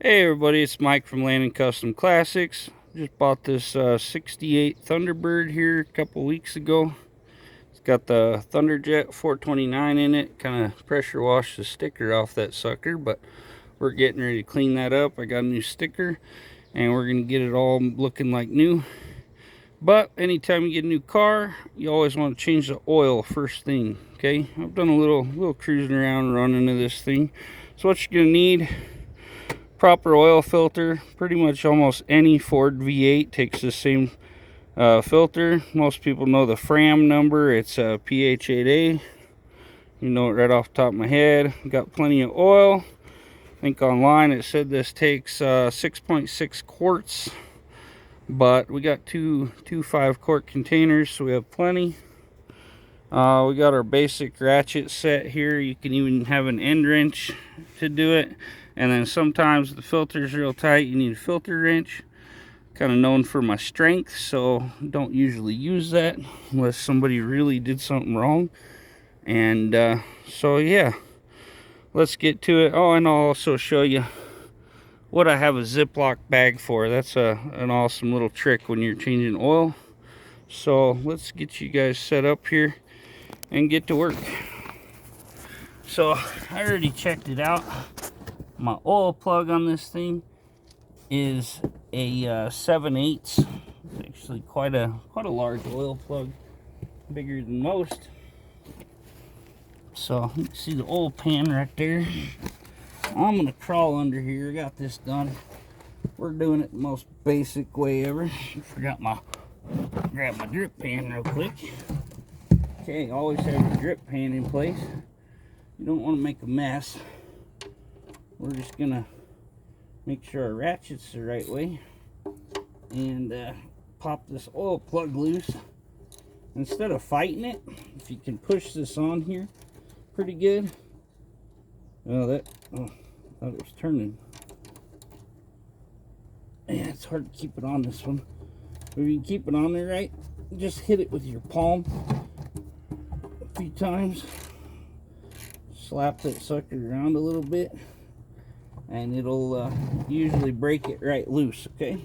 Hey everybody, it's Mike from Landon Custom Classics. Just bought this 68 Thunderbird here a couple weeks ago. It's got the Thunderjet 429 in it. Kind of pressure washed the sticker off that sucker, but we're getting ready to clean that up. I got a new sticker and we're going to get it all looking like new. But anytime you get a new car, you always want to change the oil first thing, okay? I've done a little cruising around running to this thing. So what you're going to need: proper oil filter. Pretty much almost any Ford V8 takes the same filter. Most people know the Fram number. It's PH8A. You know it right off the top of my head. Got plenty of oil. I think online it said this takes 6.6 quarts, but we got two 5-quart containers, so we have plenty. We got our basic ratchet set here. You can even have an end wrench to do it. And then sometimes the filter's real tight, you need a filter wrench. Kind of known for my strength, so don't usually use that unless somebody really did something wrong. And so yeah, let's get to it. Oh, and I'll also show you what I have a Ziploc bag for. That's an awesome little trick when you're changing oil. So let's get you guys set up here and get to work. So I already checked it out. My oil plug on this thing is a 7/8. It's actually quite a large oil plug, bigger than most. So you can see the oil pan right there. I'm gonna crawl under here. I got this done. We're doing it the most basic way ever. Grab my drip pan real quick. Okay, always have your drip pan in place. You don't want to make a mess. We're just gonna make sure our ratchet's the right way and pop this oil plug loose. Instead of fighting it, if you can push this on here pretty good. Oh, I thought it was turning. Yeah, it's hard to keep it on this one. But if you can keep it on there right, just hit it with your palm a few times. Slap that sucker around a little bit, and it'll usually break it right loose. Okay,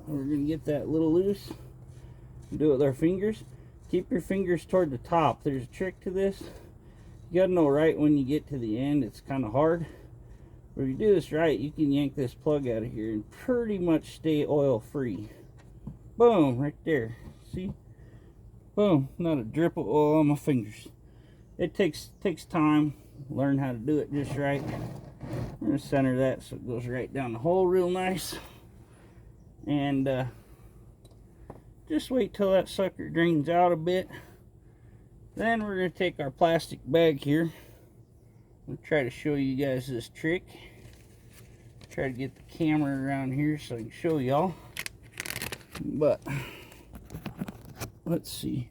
we're gonna get that little loose. Do it with our fingers. Keep your fingers toward the top. There's a trick to this. You gotta know right when you get to the end. It's kind of hard, but if you do this right, you can yank this plug out of here and pretty much stay oil free. Boom, right there. See? Boom, not a drip of oil on my fingers. It takes time. Learn how to do it just right. We're going to center that so it goes right down the hole real nice. And just wait till that sucker drains out a bit. Then we're going to take our plastic bag here. I'll try to show you guys this trick. Try to get the camera around here so I can show y'all. But let's see.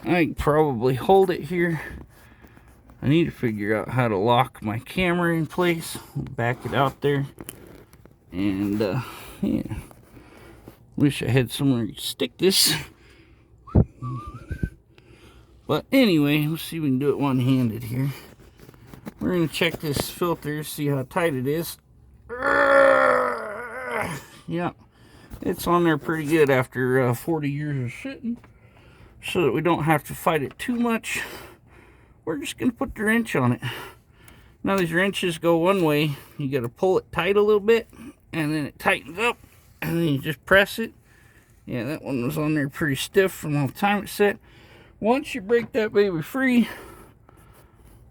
I can probably hold it here. I need to figure out how to lock my camera in place. Back it out there. And yeah. Wish I had somewhere to stick this. But anyway, let's see if we can do it one-handed here. We're going to check this filter, see how tight it is. Yeah, it's on there pretty good after 40 years of sitting. So that we don't have to fight it too much, we're just going to put the wrench on it. Now these wrenches go one way. You got to pull it tight a little bit, and then it tightens up, and then you just press it. Yeah, that one was on there pretty stiff from all the time it's set. Once you break that baby free,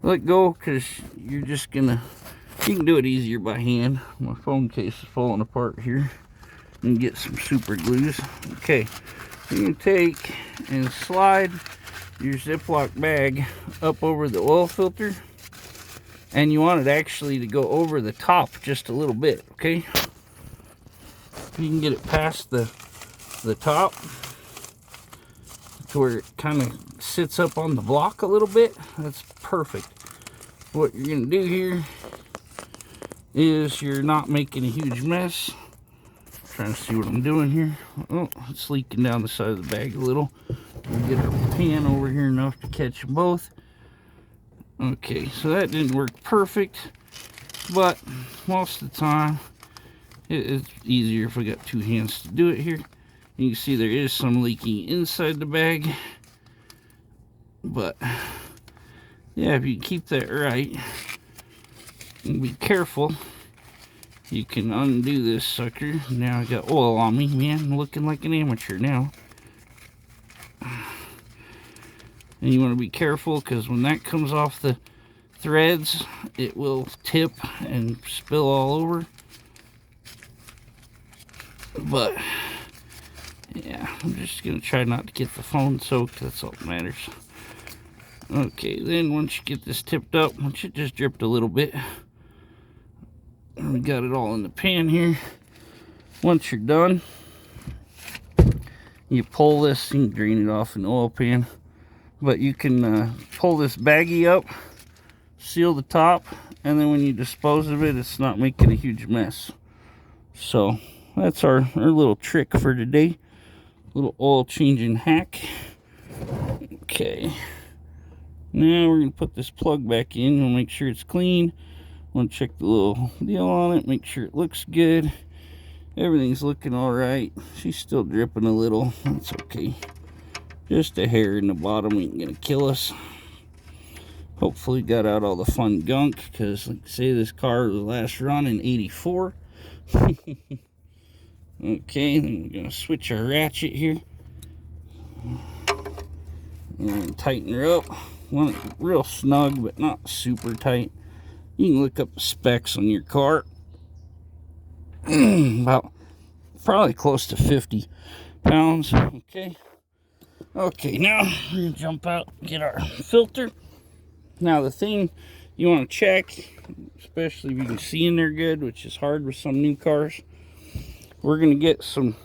let go, because you're just going to, you can do it easier by hand. My phone case is falling apart here. And get some super glues. Okay, you can take and slide your Ziploc bag up over the oil filter, and you want it actually to go over the top just a little bit. Okay, if you can get it past the top to where it kind of sits up on the block a little bit, that's perfect. What you're gonna do here is you're not making a huge mess. Trying to see what I'm doing here. Oh, it's leaking down the side of the bag a little. We'll get our pan over here enough to catch them both. Okay, so that didn't work perfect, but most of the time it's easier if I got two hands to do it here. You can see there is some leaking inside the bag, but yeah, if you keep that right and be careful, you can undo this sucker. Now I got oil on me, man. I'm looking like an amateur now. And you want to be careful, because when that comes off the threads, it will tip and spill all over. But yeah, I'm just gonna try not to get the phone soaked. That's all that matters. Okay, then once you get this tipped up, once it just dripped a little bit, and we got it all in the pan here. Once you're done, you pull this. You can drain it off in the oil pan, but you can pull this baggie up, seal the top, and then when you dispose of it, it's not making a huge mess. So that's our little trick for today. Little oil changing hack. Okay, now we're gonna put this plug back in. We'll make sure it's clean. Want to check the little deal on it, make sure it looks good. Everything's looking all right. She's still dripping a little. That's okay. Just a hair in the bottom ain't gonna kill us. Hopefully got out all the fun gunk, because like I say, this car was last run in '84. Okay, then we're gonna switch our ratchet here and tighten her up. Want it real snug, but not super tight. You can look up the specs on your car. About probably close to 50 pounds. Okay. Okay, now we're gonna jump out and get our filter. Now the thing you want to check, especially if you can see in there good, which is hard with some new cars, we're gonna get some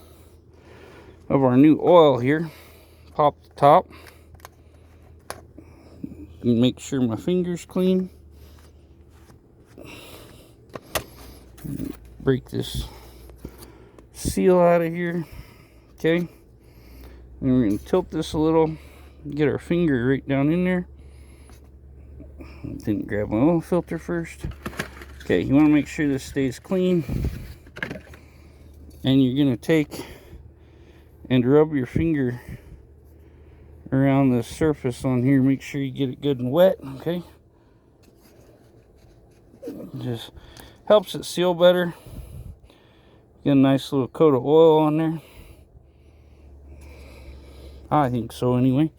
of our new oil here. Pop the top. And make sure my finger's clean. Break this seal out of here. Okay, and we're going to tilt this a little, get our finger right down in there. Didn't grab my oil filter first. Okay, you want to make sure this stays clean, and you're going to take and rub your finger around the surface on here. Make sure you get it good and wet. Okay, just helps it seal better. Get a nice little coat of oil on there. I think so anyway.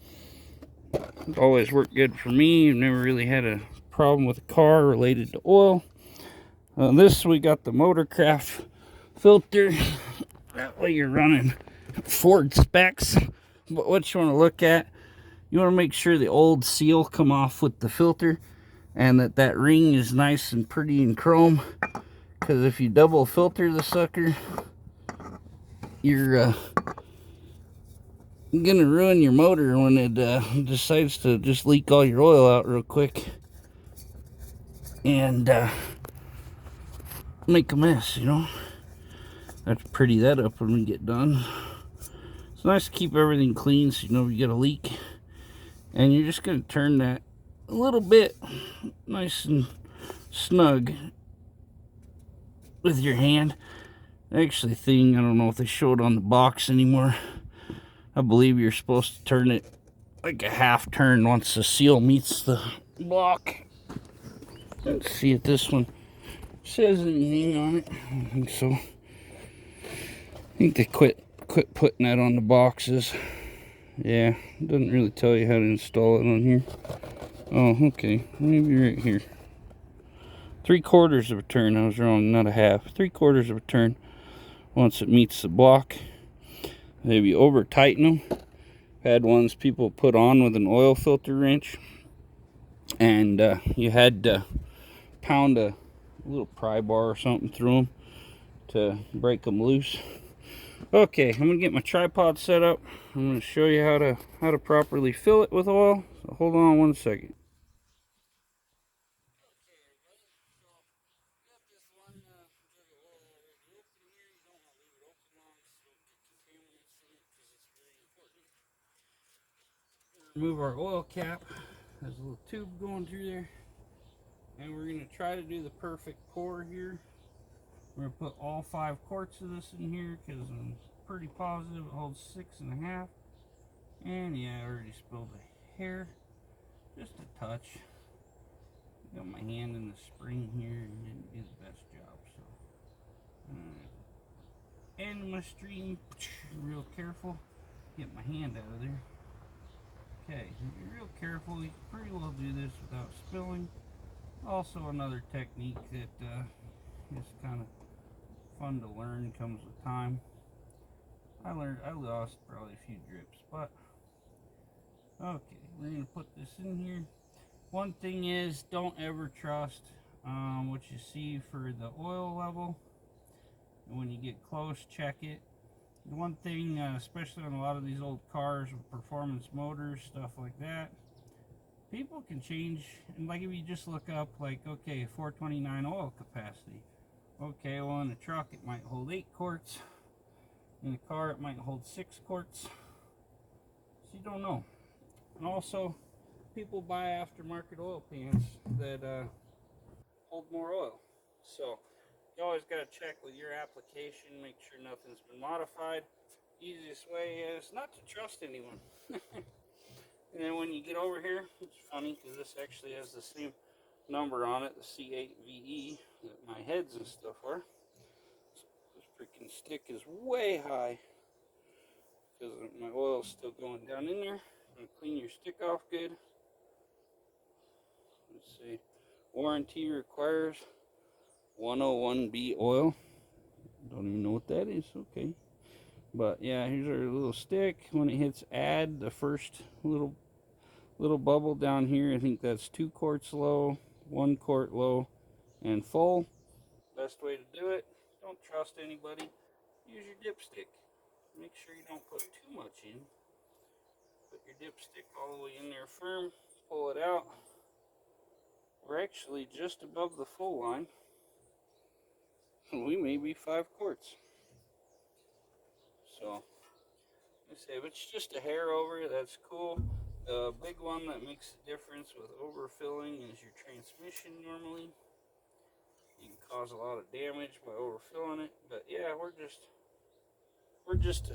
It's always worked good for me. I've never really had a problem with a car related to oil. This, we got the Motorcraft filter. That way you're running Ford specs. But what you want to look at, you want to make sure the old seal come off with the filter, and that ring is nice and pretty in chrome. Because if you double filter the sucker, you're gonna ruin your motor when it decides to just leak all your oil out real quick and make a mess, you know. I have to pretty that up when we get done. It's nice to keep everything clean, so you know you got a leak. And you're just gonna turn that a little bit nice and snug with your hand. Actually, I don't know if they show it on the box anymore. I believe you're supposed to turn it like a half turn once the seal meets the block. Let's see if this one says anything on it. I don't think so. I think they quit putting that on the boxes. Yeah, it doesn't really tell you how to install it on here. Oh, okay, maybe right here. 3/4 of a turn. I was wrong, not a half. 3/4 of a turn once it meets the block. Maybe over tighten them. Had ones people put on with an oil filter wrench, and you had to pound a little pry bar or something through them to break them loose. Okay, I'm gonna get my tripod set up. I'm gonna show you how to properly fill it with oil. So hold on one second. Remove our oil cap. There's a little tube going through there, and we're going to try to do the perfect pour here. We're going to put all 5 quarts of this in here because I'm pretty positive it holds 6.5. And yeah, I already spilled a hair, just a touch. Got my hand in the spring here and didn't do the best job, so. End my stream, real careful. Get my hand out of there. Okay, be real careful. You can pretty well do this without spilling. Also, another technique that is kind of fun to learn, comes with time. I lost probably a few drips, but okay, we're gonna put this in here. One thing is, don't ever trust what you see for the oil level. And when you get close, check it. The one thing, especially on a lot of these old cars with performance motors, stuff like that, people can change. And like if you just look up, like, okay, 429 oil capacity. Okay, well in a truck it might hold 8 quarts. In a car it might hold 6 quarts. So you don't know. And also, people buy aftermarket oil pans that hold more oil. So you always got to check with your application, make sure nothing's been modified. Easiest way is not to trust anyone. And then when you get over here, it's funny because this actually has the same number on it, the C8VE, that my heads and stuff are. So this freaking stick is way high because my oil's still going down in there. I'm going to clean your stick off good. Let's see. Warranty requires 101B oil. Don't even know what that is. Okay. But yeah, here's our little stick. When it hits add, the first little bubble down here, I think that's 2 quarts low, 1 quart low, and full. Best way to do it. Don't trust anybody. Use your dipstick. Make sure you don't put too much in. Put your dipstick all the way in there firm. Pull it out. We're actually just above the full line. We may be 5 quarts. So, let's say if it's just a hair over, that's cool. The big one that makes the difference with overfilling is your transmission normally. You can cause a lot of damage by overfilling it. But yeah, we're just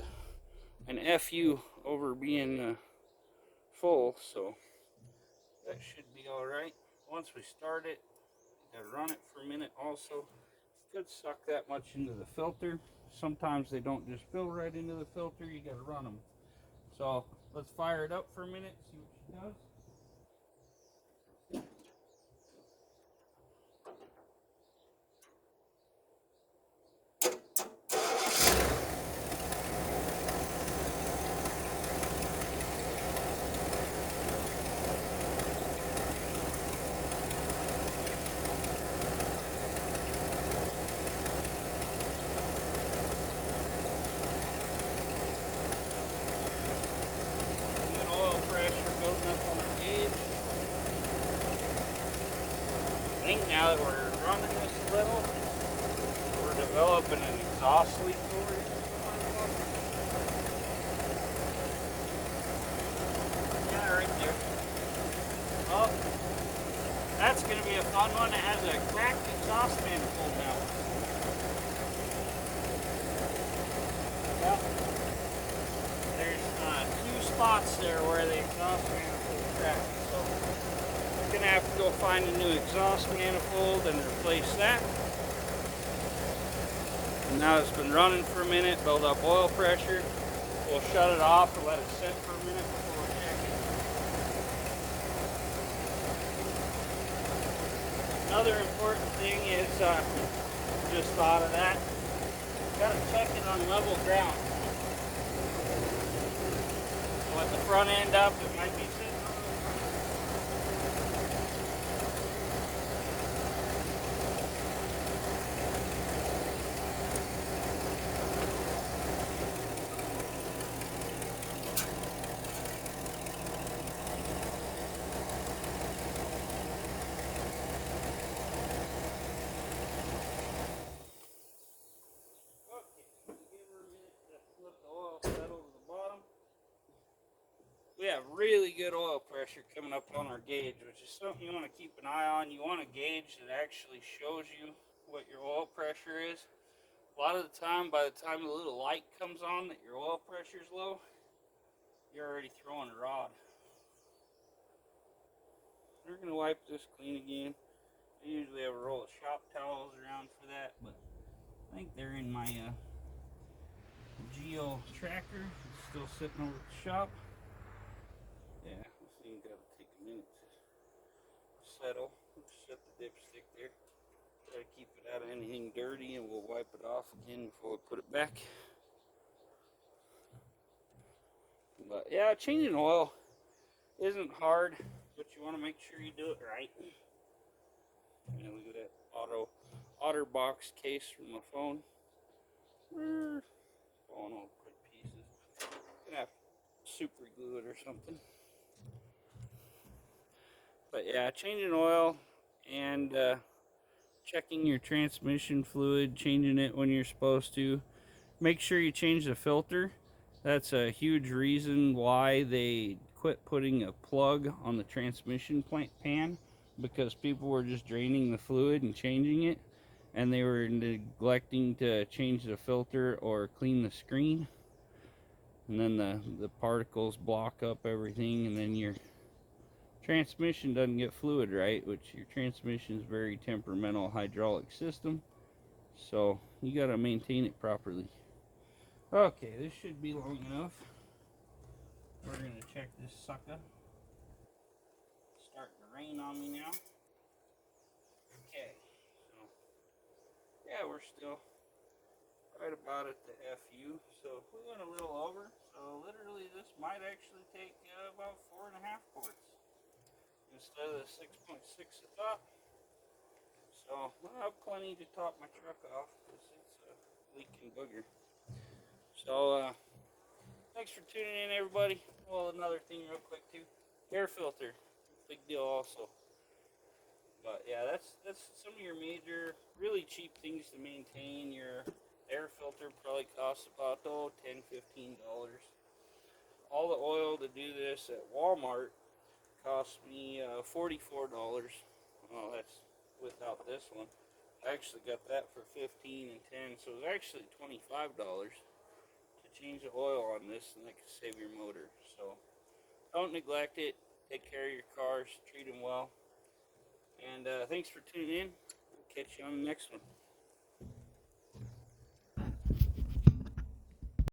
an FU over being full, so that should be all right. Once we start it, you gotta run it for a minute also. Could suck that much into the filter. Sometimes they don't just fill right into the filter, you gotta run them. So let's fire it up for a minute, see what she does. Good oil pressure building up on our gauge. I think now that we're running this a little, we're developing an exhaust leak over here. Yeah, right there. Oh, that's going to be a fun one. It has a cracked exhaust manifold now. Yep. There's 2 spots there where the exhaust manifold cracked. So we're going to have to go find a new exhaust manifold and replace that. And now it's been running for a minute, build up oil pressure. We'll shut it off and let it sit for a minute before we check it. Another important thing is, just thought of that, gotta check it on level ground. So at the front end up, it might be sitting on the we have really good oil pressure coming up on our gauge, which is something you want to keep an eye on. You want a gauge that actually shows you what your oil pressure pressure is. A lot of the time, by the time the little light comes on that your oil pressure is low, you're already throwing a rod. We're going to wipe this clean again. I usually have a roll of shop towels around for that, but I think they're in my Geo tracker. It's still sitting over at the shop. Yeah, this thing got to take a minute to settle. Set the dipstick there. Try to keep it out of anything dirty, and we'll wipe it off again before we put it back. But yeah, changing oil isn't hard, but you want to make sure you do it right. And look at that OtterBox case from my phone. Falling all quick pieces. Gonna have to super glue it or something. But yeah, changing oil and checking your transmission fluid, changing it when you're supposed to. Make sure you change the filter. That's a huge reason why they quit putting a plug on the transmission pan, because people were just draining the fluid and changing it, and they were neglecting to change the filter or clean the screen, and then the particles block up everything, and then your transmission doesn't get fluid right, which your transmission is a very temperamental hydraulic system, so you got to maintain it properly. Okay, this should be long enough. We're going to check this sucker. It's starting to rain on me now. Okay, so yeah, we're still right about at the FU. So we went a little over. So literally this might actually take about 4.5 quarts instead of the 6.6 I thought. So I'll have plenty to top my truck off because it's a leaking booger. So thanks for tuning in, everybody. Well, another thing real quick too, air filter, big deal also. But yeah, that's some of your major, really cheap things to maintain. Your air filter probably costs about $10–15. All the oil to do this at Walmart cost me $44. Well, that's without this one. I actually got that for $15 and $10, so it's actually $25 to change the oil on this, and that can save your motor. So don't neglect it. Take care of your cars. Treat them well. And thanks for tuning in. We'll catch you on the next one.